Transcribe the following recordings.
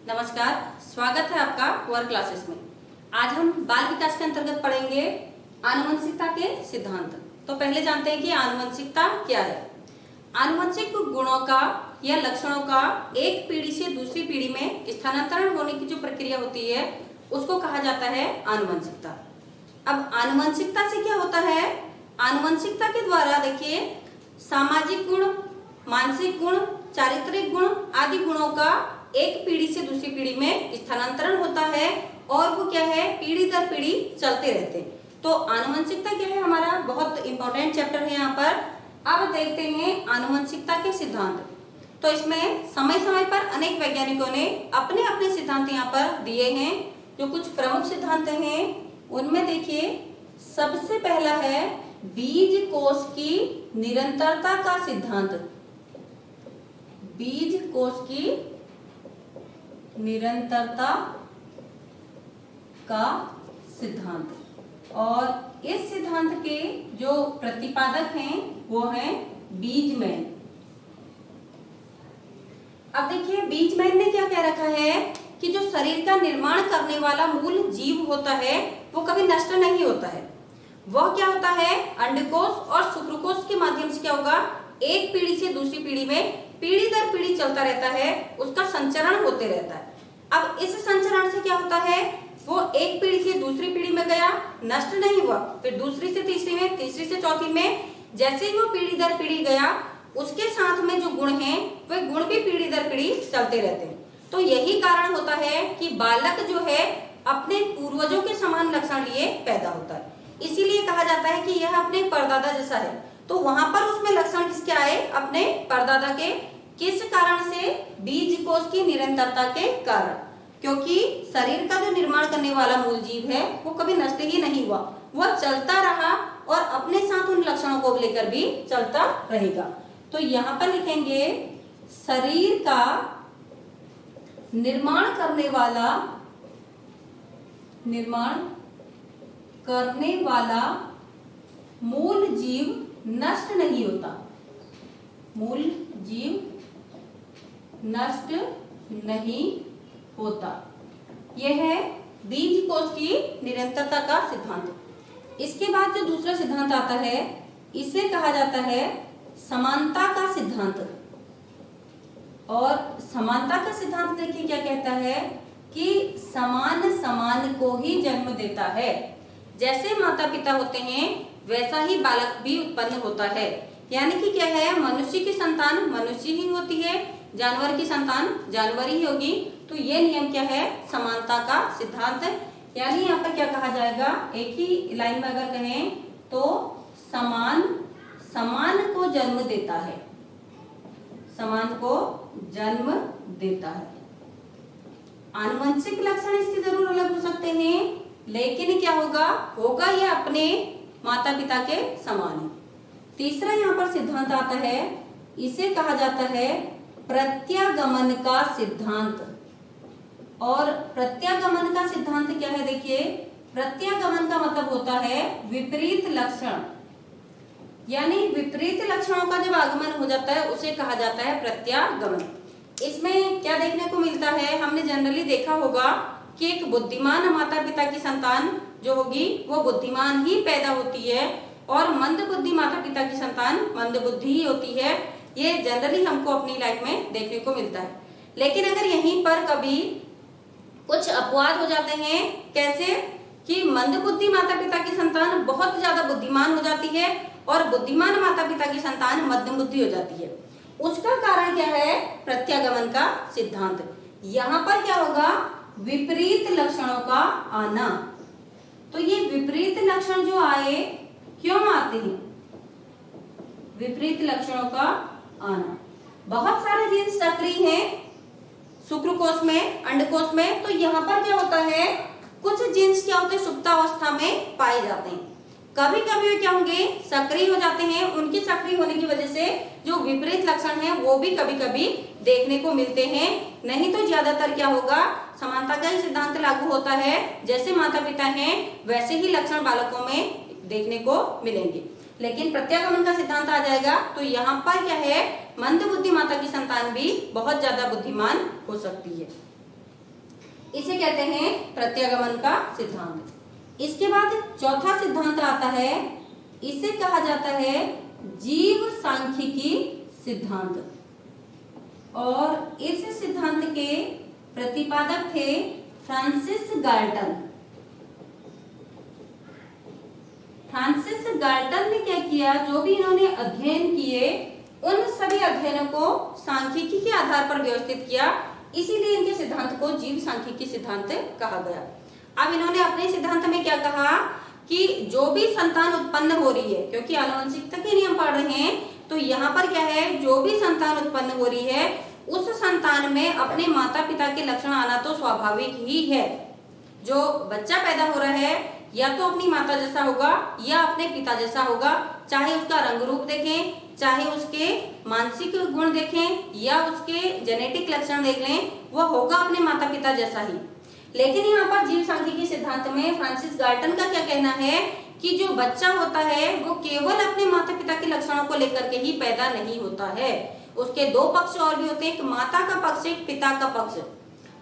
नमस्कार, स्वागत है आपका पुअर क्लासेस में। आज हम बाल विकास के अंतर्गत पढ़ेंगे आनुवंशिकता के सिद्धांत। तो पहले जानते हैं कि आनुवंशिकता क्या है। आनुवंशिक गुणों का या लक्षणों का एक पीढ़ी से दूसरी पीढ़ी में स्थानांतरण होने की जो प्रक्रिया होती है उसको कहा जाता है आनुवंशिकता। अब आनुवंशिकता से क्या होता है? आनुवंशिकता के द्वारा देखिए सामाजिक गुण, मानसिक गुण, चारित्रिक गुण आदि गुणों का एक पीढ़ी से दूसरी पीढ़ी में स्थानांतरण होता है और वो क्या है, पीढ़ी दर पीढ़ी चलते रहते हैं। तो आनुवंशिकता क्या है, हमारा बहुत इंपॉर्टेंट चैप्टर है यहाँ पर। अब देखते हैं आनुवंशिकता के सिद्धांत। तो इसमें समय समय पर अनेक वैज्ञानिकों ने अपने अपने सिद्धांत यहाँ पर दिए हैं। जो कुछ प्रमुख सिद्धांत हैं उनमें देखिए सबसे पहला है बीज कोश की निरंतरता का सिद्धांत। बीज कोश की निरंतरता का सिद्धांत, और इस सिद्धांत के जो प्रतिपादक हैं वो हैं बीजमैन। अब देखिए बीजमैन ने क्या कह रखा है कि जो शरीर का निर्माण करने वाला मूल जीव होता है वो कभी नष्ट नहीं होता है। वह क्या होता है, अंडकोश और शुक्रकोश के माध्यम से क्या होगा, एक पीढ़ी से दूसरी पीढ़ी में पीढ़ी दर पीढ़ी चलता रहता है, उसका संचरण होते रहता है। अब इस संचरण से क्या होता है, वो एक पीढ़ी से दूसरी पीढ़ी में गया, नष्ट नहीं हुआ, फिर दूसरी से तीसरी में, तीसरी से चौथी में, जैसे ही वो पीढ़ी दर पीढ़ी गया उसके साथ में जो गुण हैं वे गुण भी पीढ़ी दर पीढ़ी चलते रहते हैं। तो यही कारण होता है कि बालक जो है अपने पूर्वजों के समान लक्षण लिए पैदा होता है। इसीलिए कहा जाता है कि यह अपने परदादा जैसा है। तो वहां पर उसमें लक्षण किसके आए, अपने परदादा के। किस कारण से? बीज कोश की निरंतरता के कारण, क्योंकि शरीर का जो निर्माण करने वाला मूल जीव है वो कभी नष्ट ही नहीं हुआ, वह चलता रहा और अपने साथ उन लक्षणों को लेकर भी चलता रहेगा। तो यहाँ पर लिखेंगे शरीर का निर्माण करने वाला मूल जीव नष्ट नहीं होता। मूल जीव नष्ट नहीं होता। यह है बीज कोश की निरंतरता का सिद्धांत। इसके बाद जो दूसरा सिद्धांत आता है इसे कहा जाता है समानता का सिद्धांत। और समानता का सिद्धांत देखिए क्या कहता है कि समान समान को ही जन्म देता है। जैसे माता पिता होते हैं वैसा ही बालक भी उत्पन्न होता है। यानी कि क्या है, मनुष्य की संतान मनुष्य ही होती है, जानवर की संतान जानवर ही होगी। तो ये नियम क्या है, समानता का सिद्धांत। यानी यहाँ पर क्या कहा जाएगा, एक ही लाइन में अगर कहें तो समान समान को जन्म देता है, समान को जन्म देता है। आनुवंशिक लक्षण इसके जरूर अलग हो सकते हैं, लेकिन क्या होगा यह अपने माता पिता के समान है। तीसरा यहाँ पर सिद्धांत आता है, इसे कहा जाता है प्रत्यागमन का सिद्धांत। और प्रत्यागमन का सिद्धांत क्या है, देखिए प्रत्यागमन का मतलब होता है विपरीत लक्षण। यानी विपरीत लक्षणों का जब आगमन हो जाता है उसे कहा जाता है प्रत्यागमन। इसमें क्या देखने को मिलता है, हमने जनरली देखा होगा कि एक बुद्धिमान माता पिता की संतान जो होगी वो बुद्धिमान ही पैदा होती है और मंद बुद्धि माता पिता की संतान मंद बुद्धि ही होती है। ये जनरली हमको अपनी लाइफ में देखने को मिलता है। लेकिन अगर यहीं पर कभी कुछ अपवाद हो जाते हैं, कैसे कि मंद बुद्धि माता पिता की संतान बहुत ज्यादा बुद्धिमान हो जाती है और बुद्धिमान माता पिता की संतान मध्यम बुद्धि हो जाती है, उसका कारण क्या है, प्रत्यागमन का सिद्धांत। यहाँ पर क्या होगा, विपरीत लक्षणों का आना। तो ये विपरीत लक्षण जो आए क्यों आते हैं, विपरीत लक्षणों का आना। बहुत सारे जीन्स सक्रिय हैं शुक्रकोश में, अंडकोश में। तो यहाँ पर क्या होता है, कुछ जीन्स क्या होते हैं सुप्तावस्था में पाए जाते हैं। कभी कभी क्या होंगे, सक्रिय हो जाते हैं। उनके सक्रिय होने की वजह से जो विपरीत लक्षण हैं वो भी कभी कभी देखने को मिलते हैं। नहीं तो ज्यादातर क्या होगा, समानता का ही सिद्धांत लागू होता है। जैसे माता पिता हैं वैसे ही लक्षण बालकों में देखने को मिलेंगे। लेकिन प्रत्यागमन का सिद्धांत आ जाएगा तो यहाँ पर क्या है, मंद बुद्धि माता की संतान भी बहुत ज्यादा बुद्धिमान हो सकती है। इसे कहते हैं प्रत्यागमन का सिद्धांत। इसके बाद चौथा सिद्धांत आता है, इसे कहा जाता है जीव सांख्यिकी सिद्धांत। और इस सिद्धांत के प्रतिपादक थे फ्रांसिस गाल्टन। फ्रांसिस गाल्टन ने क्या किया, जो भी इन्होंने अध्ययन किए उन सभी अध्ययनों को सांख्यिकी के आधार पर व्यवस्थित किया, इसीलिए इनके सिद्धांत को जीव सांख्यिकी सिद्धांत कहा गया। अब इन्होंने अपने सिद्धांत में क्या कहा कि जो भी संतान उत्पन्न हो रही है, क्योंकि आनुवंशिकता के नियम पढ़ रहे हैं, तो यहाँ पर क्या है, जो भी संतान उत्पन्न हो रही है उस संतान में अपने माता पिता के लक्षण आना तो स्वाभाविक ही है। जो बच्चा पैदा हो रहा है या तो अपनी माता जैसा होगा या अपने पिता जैसा होगा, चाहे उसका रंग रूप देखें, चाहे उसके मानसिक गुण देखें या उसके जेनेटिक लक्षण देख लें, वह होगा अपने माता पिता जैसा ही। लेकिन यहाँ पर जीव सांख्यिकी सिद्धांत में फ्रांसिस गाल्टन का क्या कहना है कि जो बच्चा होता है वो केवल अपने माता पिता के लक्षणों को लेकर के ही पैदा नहीं होता है, उसके दो पक्ष और भी होते हैं, एक माता का पक्ष, एक पिता का पक्ष।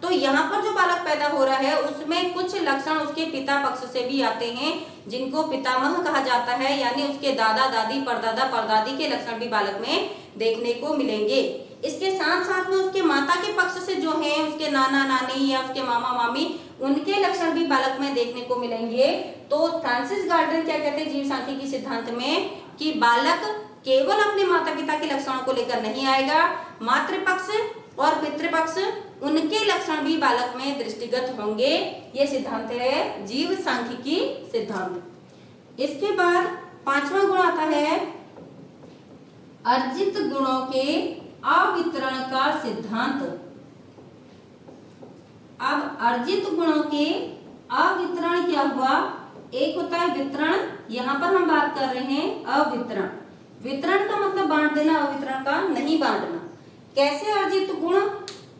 तो यहाँ पर जो बालक पैदा हो रहा है उसमें कुछ लक्षण उसके पिता पक्ष से भी आते हैं, जिनको पितामह कहा जाता है, यानी उसके दादा दादी परदादा परदादी के लक्षण भी बालक में देखने को मिलेंगे। इसके साथ साथ में उसके माता के पक्ष से जो है उसके नाना नानी या उसके मामा मामी, उनके लक्षण भी बालक में देखने को मिलेंगे। तो फ्रांसिस गाल्टन क्या कहते हैं जीव सांख्यिकी सिद्धांत में कि बालक केवल अपने माता पिता के लक्षणों को लेकर नहीं आएगा, मातृपक्ष और पितृपक्ष उनके लक्षण भी बालक में दृष्टिगत होंगे। ये सिद्धांत है जीव सांख्यिकी सिद्धांत। इसके बाद पांचवा गुण आता है अर्जित गुणों के अवितरण का सिद्धांत। अब अर्जित गुणों के अवितरण क्या हुआ, एक होता है वितरण, यहाँ पर हम बात कर रहे हैं अवितरण। वितरण का मतलब बांट देना, अवितरण का नहीं बांटना। कैसे अर्जित गुण,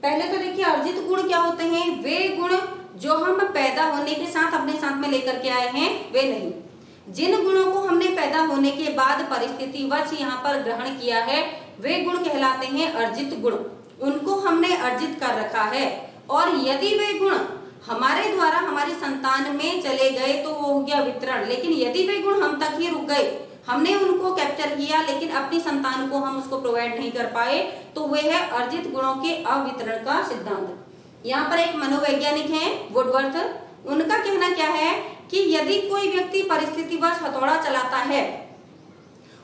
पहले तो देखिए अर्जित गुण क्या होते हैं, वे गुण जो हम पैदा होने के साथ अपने साथ में लेकर के आए हैं वे नहीं, जिन गुणों को हमने पैदा होने के बाद परिस्थितिवश यहाँ पर ग्रहण किया है वे गुण कहलाते हैं अर्जित गुण, उनको हमने अर्जित कर रखा है। और यदि वे गुण हमारे द्वारा हमारी संतान में चले गए तो वो हो गया वितरण। लेकिन यदि वे गुण हम तक ही रुक गए, हमने उनको कैप्चर किया लेकिन अपनी संतान को हम उसको प्रोवाइड नहीं कर पाए, तो वे है अर्जित गुणों के अवितरण का सिद्धांत। यहाँ पर एक मनोवैज्ञानिक हैं वुडवर्थ, उनका कहना क्या है कि यदि कोई व्यक्ति परिस्थितिवश हथौड़ा चलाता है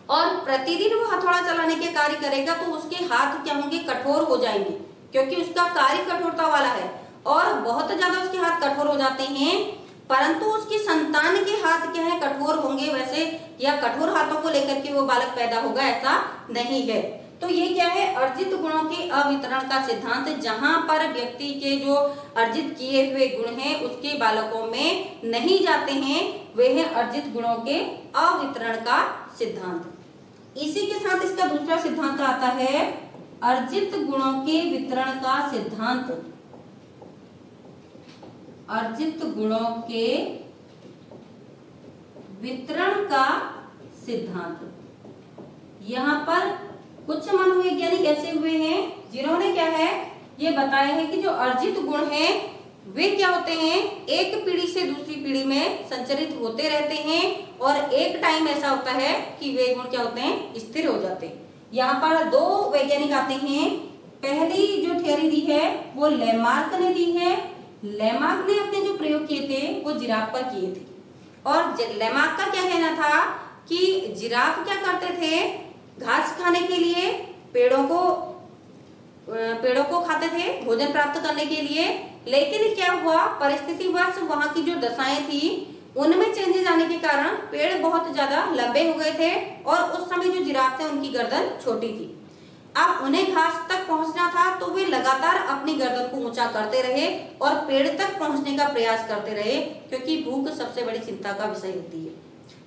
और प्रतिदिन वो हथौड़ा चलाने के कार्य करेगा तो उसके हाथ क्या होंगे, कठोर हो जाएंगे, क्योंकि उसका कार्य कठोरता वाला है और बहुत ज्यादा उसके हाथ कठोर हो जाते हैं। परंतु उसकी संतान के हाथ क्या है, कठोर होंगे वैसे, या कठोर हाथों को लेकर के वो बालक पैदा होगा ऐसा नहीं है। तो ये क्या है, अर्जित गुणों के अवितरण का सिद्धांत, जहां पर व्यक्ति के जो अर्जित किए हुए गुण हैं उसके बालकों में नहीं जाते हैं, वे हैं अर्जित गुणों के अवितरण का सिद्धांत। इसी के साथ इसका दूसरा सिद्धांत आता है अर्जित गुणों के वितरण का सिद्धांत। अर्जित गुणों के वितरण का सिद्धांत। यहाँ पर कुछ मनोवैज्ञानिक ऐसे हुए हैं जिन्होंने क्या है ये बताया है कि जो अर्जित गुण हैं वे क्या होते हैं, एक पीढ़ी से दूसरी पीढ़ी में संचरित होते रहते हैं और एक टाइम ऐसा होता है कि वे गुण क्या होते हैं, स्थिर हो जाते हैं। यहाँ पर दो वैज्ञानिक आते हैं। पहली जो थ्योरी दी है वो लेमार्क ने दी है। लेमार्क ने अपने जो प्रयोग किए थे वो जिराफ पर किए थे और लेमार्क का क्या कहना था कि जिराफ क्या करते थे, घास खाने के लिए पेड़ों को खाते थे भोजन प्राप्त करने के लिए। लेकिन क्या हुआ, परिस्थितिवश वहां की जो दशाएं थी उनमें चेंजेस आने के कारण पेड़ बहुत ज्यादा लंबे हो गए थे और उस समय जो जिराफ थे उनकी गर्दन छोटी थी। अब उन्हें घास तक पहुंचना था तो वे लगातार अपनी गर्दन को ऊंचा करते रहे और पेड़ तक पहुंचने का प्रयास करते रहे, क्योंकि भूख सबसे बड़ी चिंता का विषय होती है।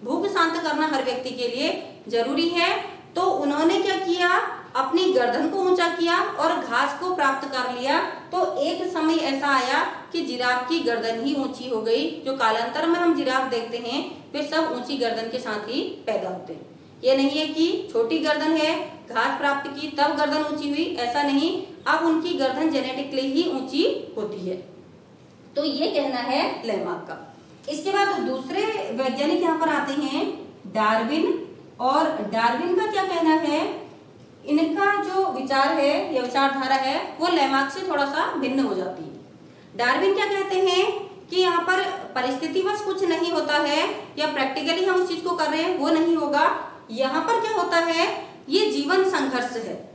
भूख शांत करना हर व्यक्ति के लिए जरूरी है। तो उन्होंने क्या किया, अपनी गर्दन को ऊंचा किया और घास को प्राप्त कर लिया। तो एक समय ऐसा आया कि जिराफ की गर्दन ही ऊंची हो गई। जो कालांतर में हम जिराफ देखते हैं वे सब ऊंची गर्दन के साथ ही पैदा होते हैं। ये नहीं है कि छोटी गर्दन है, घास प्राप्त की तब गर्दन ऊंची हुई, ऐसा नहीं। अब उनकी गर्दन जेनेटिकली ही ऊंची होती है। तो ये कहना है लेमार्क का। इसके बाद दूसरे वैज्ञानिक यहाँ पर आते हैं डार्विन, और डार्विन का क्या कहना है, इनका जो विचार है या विचारधारा है वो लेमार्क से थोड़ा सा भिन्न हो जाती है। डार्विन क्या कहते हैं कि यहाँ पर परिस्थितिवश कुछ नहीं होता है या प्रैक्टिकली हम उस चीज को कर रहे हैं वो नहीं होगा। यहाँ पर क्या होता है, ये जीवन संघर्ष है।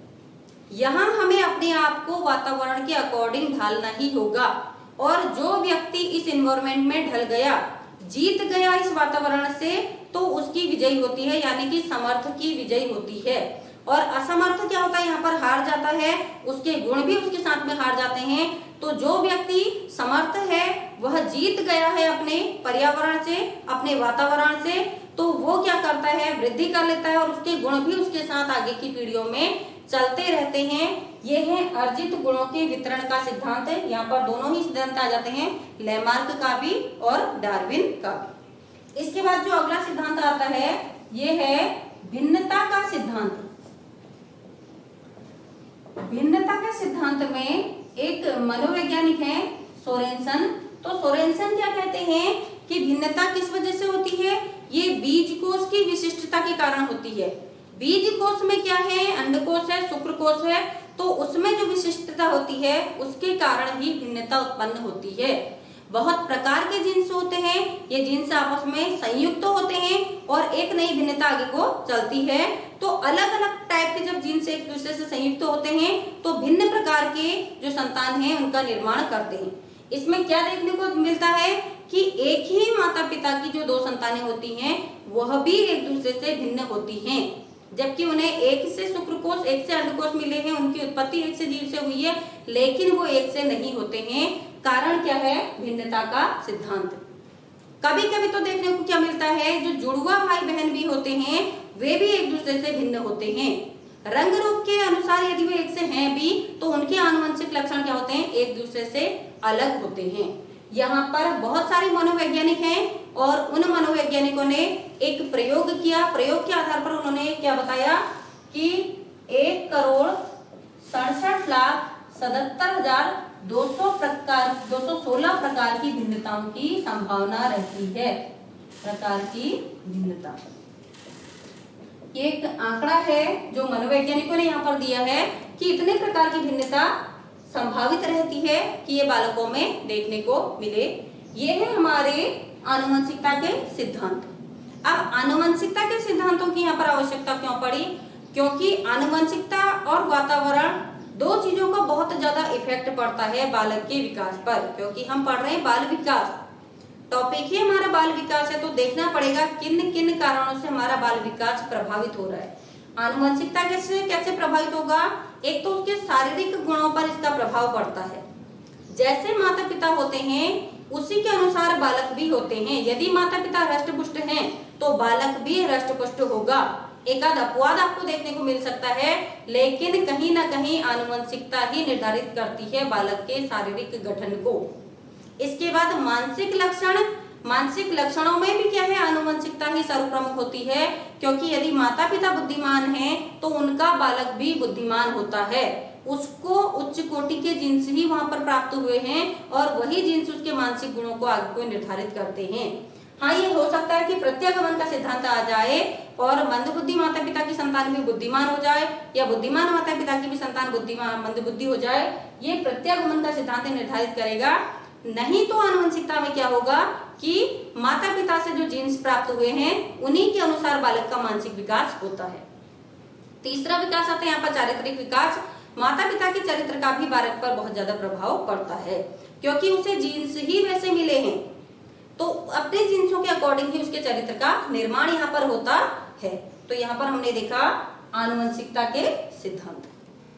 यहाँ हमें अपने आप को वातावरण के अकॉर्डिंग ढालना ही होगा, और जो व्यक्ति इस एनवायरनमेंट में ढल गया, जीत गया इस वातावरण से, तो उसकी विजयी होती है, यानी कि समर्थ की विजयी होती है। और असमर्थ क्या होता है, यहाँ पर हार जाता है, उसके गुण भी उसके साथ में हार जाते हैं। तो जो व्यक्ति समर्थ है वह जीत गया है अपने पर्यावरण से, अपने वातावरण से, तो वो क्या करता है, वृद्धि कर लेता है और उसके गुण भी उसके साथ आगे की पीढ़ियों में चलते रहते हैं। ये है अर्जित गुणों के वितरण का सिद्धांत है। यहाँ पर दोनों ही सिद्धांत आ जाते हैं, लेमार्क का भी और डार्विन का भी। इसके बाद जो अगला सिद्धांत आता है ये है भिन्नता का सिद्धांत। भिन्नता के सिद्धांत में एक मनोवैज्ञानिक है सोरेनसन। तो सोरेनसन क्या कहते हैं कि भिन्नता किस वजह से होती है, ये बीज कोश की विशिष्टता के कारण होती है। बीज कोश में क्या है, अंडकोश है, शुक्रकोश है, तो उसमें जो विशिष्टता होती है उसके कारण ही भिन्नता उत्पन्न होती है। बहुत प्रकार के जीन्स होते हैं, ये जीन्स आपस में संयुक्त तो होते हैं और एक नई भिन्नता आगे को चलती है। तो अलग अलग टाइप के जब जीन्स एक दूसरे से संयुक्त होते हैं तो भिन्न प्रकार के जो संतान हैं उनका निर्माण करते हैं। इसमें क्या देखने को मिलता है कि एक ही माता पिता की जो दो संतानें होती हैं वह भी एक दूसरे से भिन्न होती हैं, जबकि उन्हें एक से शुक्रकोश एक से अंडकोश मिले हैं, उनकी उत्पत्ति एक से जीव से हुई है, लेकिन वो एक से नहीं होते हैं। कारण क्या है, भिन्नता का सिद्धांत। कभी कभी तो देखने को क्या मिलता है, जो जुड़वा भाई बहन भी होते हैं वे भी एक दूसरे से भिन्न होते हैं। रंग रूप के अनुसार यदि वे एक से हैं भी तो उनके आनुवंशिक लक्षण क्या होते हैं, एक दूसरे से अलग होते हैं। यहाँ पर बहुत सारे मनोवैज्ञानिक हैं और उन मनोवैज्ञानिकों ने एक प्रयोग किया। प्रयोग के आधार पर उन्होंने क्या बताया कि 1,67,77,216 प्रकार की भिन्नताओं की संभावना रहती है। प्रकार की भिन्नता ये एक आंकड़ा है जो मनोवैज्ञानिकों ने यहाँ पर दिया है कि इतने प्रकार की भिन्नता संभावित रहती है कि ये बालकों में देखने को मिले। ये है हमारे आनुवंशिकता के सिद्धांत। अब आनुवंशिकता के सिद्धांतों की यहाँ पर आवश्यकता क्यों पड़ी, क्योंकि आनुवंशिकता और वातावरण दो चीजों का बहुत ज्यादा इफेक्ट पड़ता है बालक के विकास पर। क्योंकि हम पढ़ रहे हैं बाल विकास, टॉपिक ही हमारा बाल विकास है, तो देखना पड़ेगा किन किन कारणों से हमारा बाल विकास प्रभावित हो रहा है। आनुवंशिकता कैसे प्रभावित होगा, एक तो उसके शारीरिक गुणों पर इसका प्रभाव पड़ता है। जैसे माता पिता होते हैं उसी के अनुसार बालक भी होते हैं। यदि माता पिता हृष्ट-पुष्ट हैं तो बालक भी हृष्ट-पुष्ट होगा। एक आध अपवाद आपको देखने को मिल सकता है, लेकिन कहीं ना कहीं आनुवंशिकता ही निर्धारित करती है बालक के शारीरिक गठन को। इसके बाद मानसिक लक्षण, मानसिक लक्षणों में भी क्या है, आनुवंशिकता ही सर्वप्रमुख होती है। क्योंकि यदि माता पिता बुद्धिमान हैं तो उनका बालक भी बुद्धिमान होता है। उसको उच्च कोटि के जीन्स ही वहां पर प्राप्त हुए हैं और वही जीन्स उसके मानसिक गुणों को आगे को निर्धारित करते हैं। हाँ, ये हो सकता है कि प्रत्यागमन का सिद्धांत आ जाए और मंदबुद्धि माता पिता की संतान भी बुद्धिमान हो जाए, या बुद्धिमान माता पिता की भी संतान मंदबुद्धि हो जाए। ये प्रत्यागमन का सिद्धांत निर्धारित करेगा। नहीं तो आनुवंशिकता में क्या होगा कि माता पिता से जो जीन्स प्राप्त हुए हैं उन्हीं के अनुसार बालक का मानसिक विकास होता है। तीसरा विकास आता है यहाँ पर चारित्रिक विकास। माता पिता के चरित्र का भी बालक पर बहुत ज्यादा प्रभाव पड़ता है, क्योंकि उसे जीन्स ही वैसे मिले हैं, तो अपने जीन्सों के अकॉर्डिंग ही उसके चरित्र का निर्माण यहाँ पर होता है। तो यहाँ पर हमने देखा आनुवंशिकता के सिद्धांत।